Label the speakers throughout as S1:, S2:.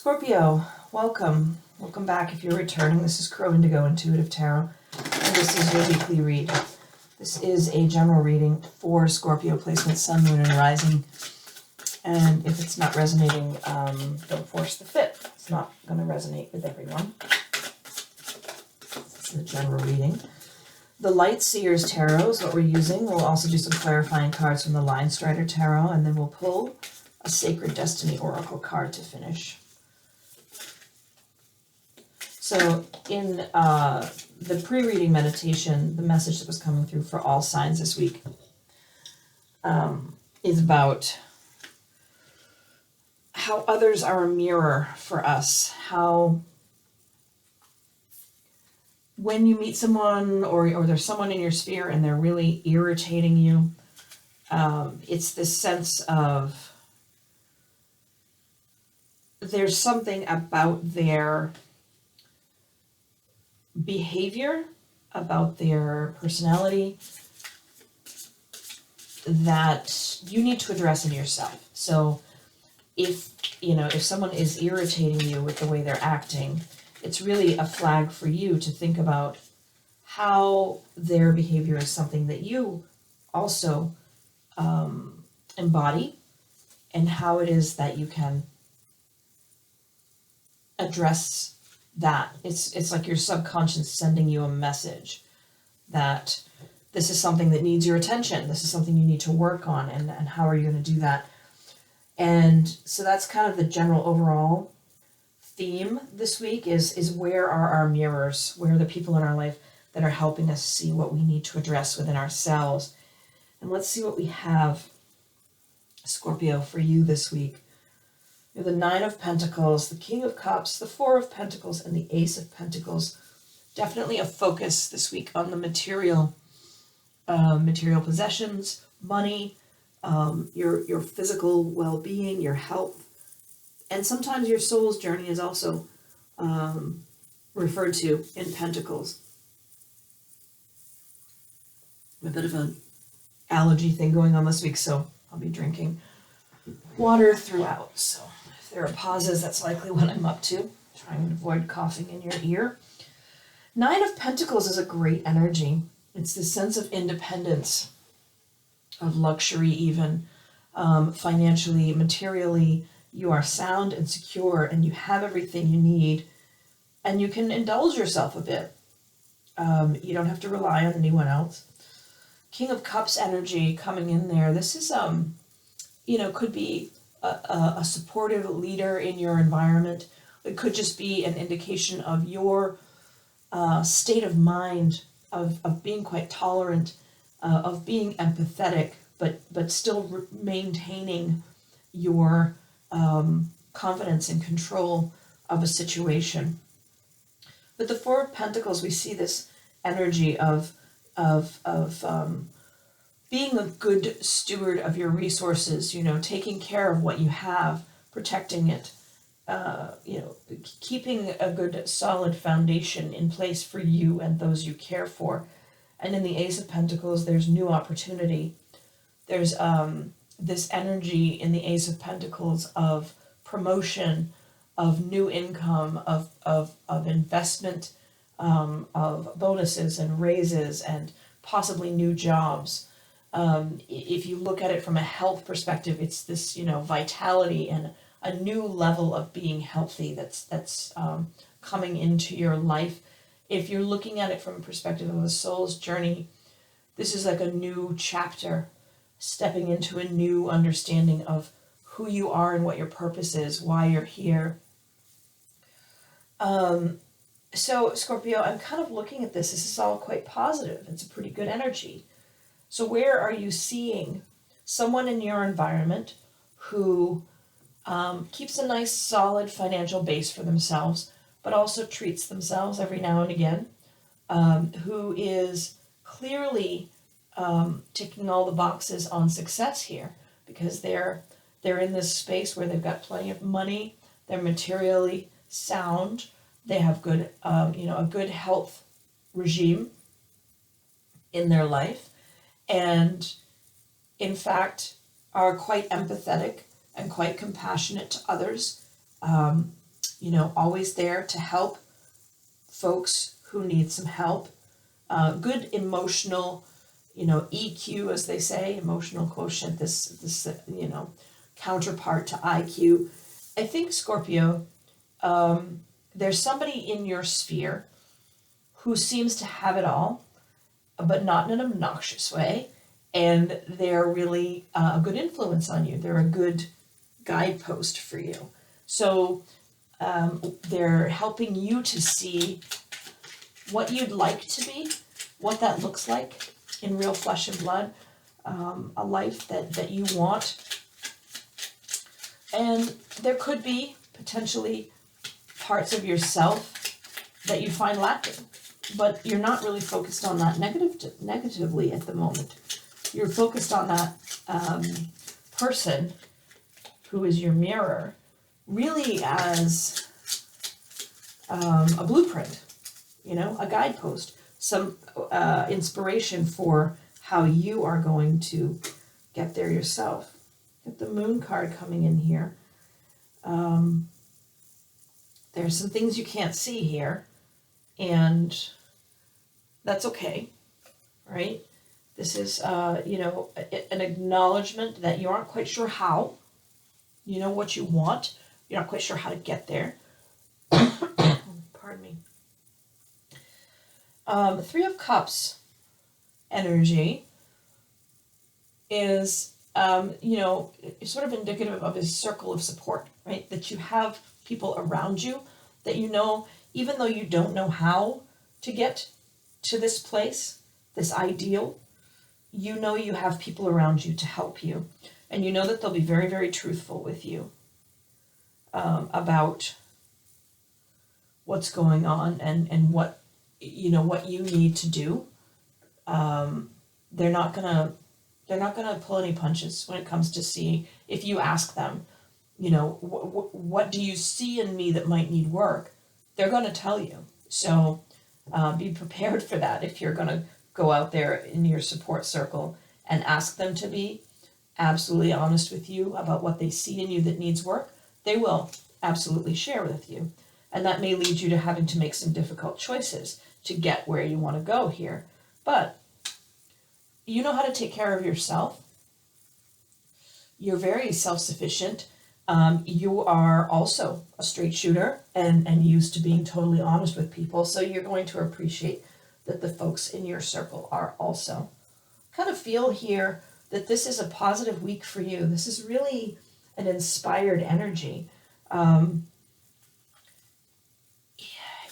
S1: Scorpio, welcome. Welcome back if you're returning. This is Crow Indigo Intuitive Tarot, and this is your weekly read. This is a general reading for Scorpio placement, Sun, Moon, and Rising. And if it's not resonating, don't force the fit. It's not going to resonate with everyone. This is a general reading. The Light Seer's Tarot is what we're using. We'll also do some clarifying cards from the Linestrider Tarot, and then we'll pull a Sacred Destiny Oracle card to finish. So in the pre-reading meditation, the message that was coming through for all signs this week is about how others are a mirror for us. How when you meet someone or there's someone in your sphere and they're really irritating you, it's this sense of there's something about their behavior, about their personality that you need to address in yourself. So if someone is irritating you with the way they're acting, it's really a flag for you to think about how their behavior is something that you also embody, and how it is that you can address that. It's like your subconscious sending you a message that this is something that needs your attention. This is something you need to work on, and how are you going to do that? And so that's kind of the general overall theme this week is where are our mirrors? Where are the people in our life that are helping us see what we need to address within ourselves? And let's see what we have, Scorpio, for you this week. You have the Nine of Pentacles, the King of Cups, the Four of Pentacles, and the Ace of Pentacles. Definitely a focus this week on the material possessions, money, your physical well-being, your health, and sometimes your soul's journey is also referred to in Pentacles. A bit of an allergy thing going on this week, so I'll be drinking water throughout. So if there are pauses, that's likely what I'm up to, trying to avoid coughing in your ear. Nine of Pentacles is a great energy. It's this sense of independence, of luxury even, financially, materially. You are sound and secure, and you have everything you need, and you can indulge yourself a bit. You don't have to rely on anyone else. King of Cups energy coming in there. This is, could be a supportive leader in your environment. It could just be an indication of your state of mind, of being quite tolerant, of being empathetic, but still maintaining your confidence and control of a situation. With the Four of Pentacles, we see this energy of being a good steward of your resources, taking care of what you have, protecting it, keeping a good solid foundation in place for you and those you care for. And in the Ace of Pentacles, there's new opportunity. There's this energy in the Ace of Pentacles of promotion, of new income, of investment, of bonuses and raises and possibly new jobs. If you look at it from a health perspective, it's this, vitality and a new level of being healthy that's coming into your life. If you're looking at it from a perspective of a soul's journey, this is like a new chapter, stepping into a new understanding of who you are and what your purpose is, why you're here. So Scorpio, I'm kind of looking at this. This is all quite positive. It's a pretty good energy. So where are you seeing someone in your environment who keeps a nice solid financial base for themselves, but also treats themselves every now and again, who is clearly ticking all the boxes on success here, because they're in this space where they've got plenty of money, they're materially sound, they have good a good health regime in their life, and in fact are quite empathetic and quite compassionate to others, always there to help folks who need some help. Good emotional, EQ, as they say, emotional quotient, this counterpart to IQ. I think, Scorpio, there's somebody in your sphere who seems to have it all, but not in an obnoxious way, and they're really a good influence on you. They're a good guidepost for you. So they're helping you to see what you'd like to be, what that looks like in real flesh and blood, a life that you want. And there could be potentially parts of yourself that you find lacking, but you're not really focused on that negatively at the moment. You're focused on that person who is your mirror, really as a blueprint, a guidepost, some inspiration for how you are going to get there yourself. Get the Moon card coming in here. There's some things you can't see here, and that's okay, right? This is, an acknowledgement that you aren't quite sure how. You know what you want. You're not quite sure how to get there. Pardon me. Three of Cups energy is, sort of indicative of his circle of support, right? That you have people around you that even though you don't know how to get to this place, this ideal, you have people around you to help you. And you know that they'll be very, very truthful with you about what's going on and what you need to do. They're not gonna pull any punches when it comes to seeing. If you ask them, what do you see in me that might need work? They're gonna tell you. So be prepared for that. If you're gonna go out there in your support circle and ask them to be absolutely honest with you about what they see in you that needs work, they will absolutely share with you. And that may lead you to having to make some difficult choices to get where you want to go here. But you know how to take care of yourself. You're very self-sufficient. You are also a straight shooter and used to being totally honest with people. So you're going to appreciate that the folks in your circle are also. Kind of feel here that this is a positive week for you. This is really an inspired energy.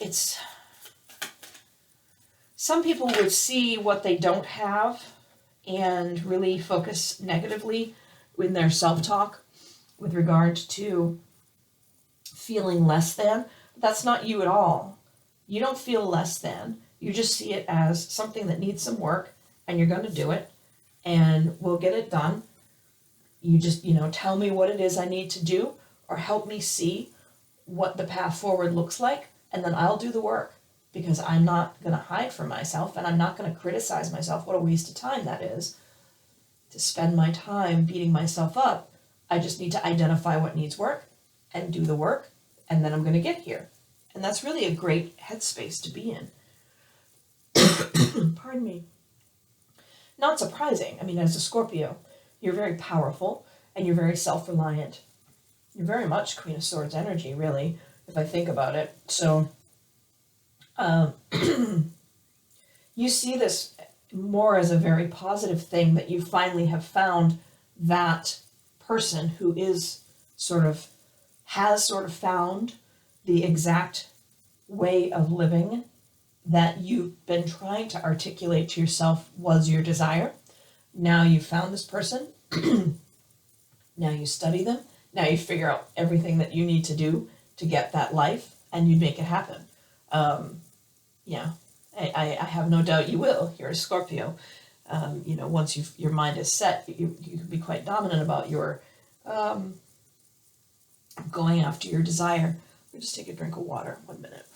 S1: It's some people would see what they don't have and really focus negatively in their self-talk with regard to feeling less than. That's not you at all. You don't feel less than. You just see it as something that needs some work, and you're going to do it, and we'll get it done. You just, tell me what it is I need to do, or help me see what the path forward looks like, and then I'll do the work, because I'm not going to hide from myself, and I'm not going to criticize myself. What a waste of time that is, to spend my time beating myself up. I just need to identify what needs work and do the work, and then I'm going to get here. And that's really a great headspace to be in. Pardon me. Not surprising. I mean, as a Scorpio, you're very powerful and you're very self-reliant. You're very much Queen of Swords energy, really, if I think about it. So you see this more as a very positive thing, that you finally have found that person who has sort of found the exact way of living that you've been trying to articulate to yourself was your desire. Now you've found this person. Now you study them. Now you figure out everything that you need to do to get that life, and you make it happen. I have no doubt you will. You're a Scorpio. Once your mind is set, you can be quite dominant about your going after your desire. Let me just take a drink of water. 1 minute.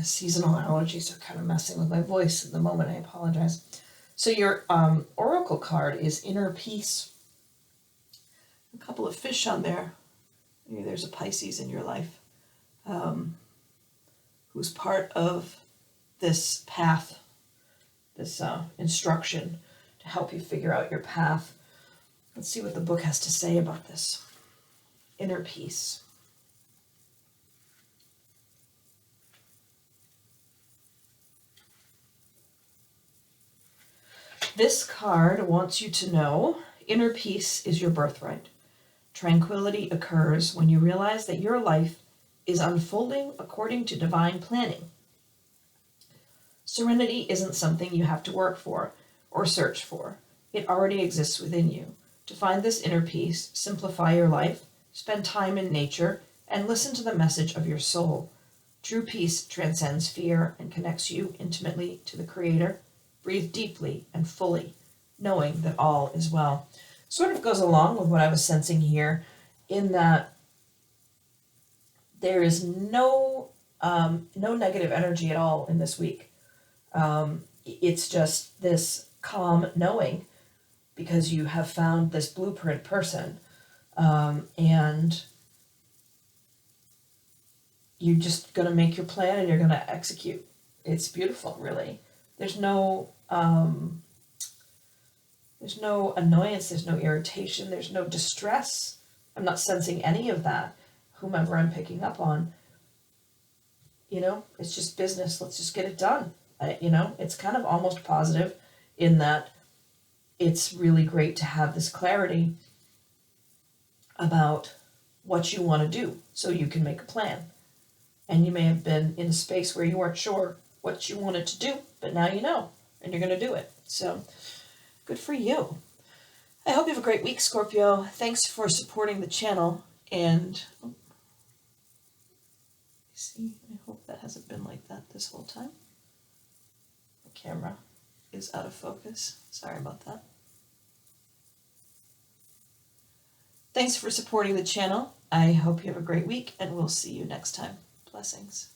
S1: Seasonal allergies are kind of messing with my voice at the moment. I apologize. So your oracle card is Inner Peace. a couple of fish on there. Maybe there's a Pisces in your life who's part of this path, this instruction to help you figure out your path. Let's see what the book has to say about this inner peace. This card wants you to know inner peace is your birthright. Tranquility occurs when you realize that your life is unfolding according to divine planning. Serenity isn't something you have to work for or search for. It already exists within you. To find this inner peace, simplify your life, spend time in nature, and listen to the message of your soul. True peace transcends fear and connects you intimately to the Creator. Breathe deeply and fully, knowing that all is well. Sort of goes along with what I was sensing here, in that there is no negative energy at all in this week. It's just this calm knowing, because you have found this blueprint person, and you're just going to make your plan and you're going to execute. It's beautiful, really. There's no annoyance, there's no irritation, there's no distress. I'm not sensing any of that, whomever I'm picking up on. It's just business. Let's just get it done. It's kind of almost positive in that it's really great to have this clarity about what you want to do so you can make a plan. And you may have been in a space where you weren't sure what you wanted to do, but now you know, and you're going to do it. So good for you. I hope you have a great week, Scorpio. Thanks for supporting the channel. And I hope that hasn't been like that this whole time. The camera is out of focus. Sorry about that. Thanks for supporting the channel. I hope you have a great week, and we'll see you next time. Blessings.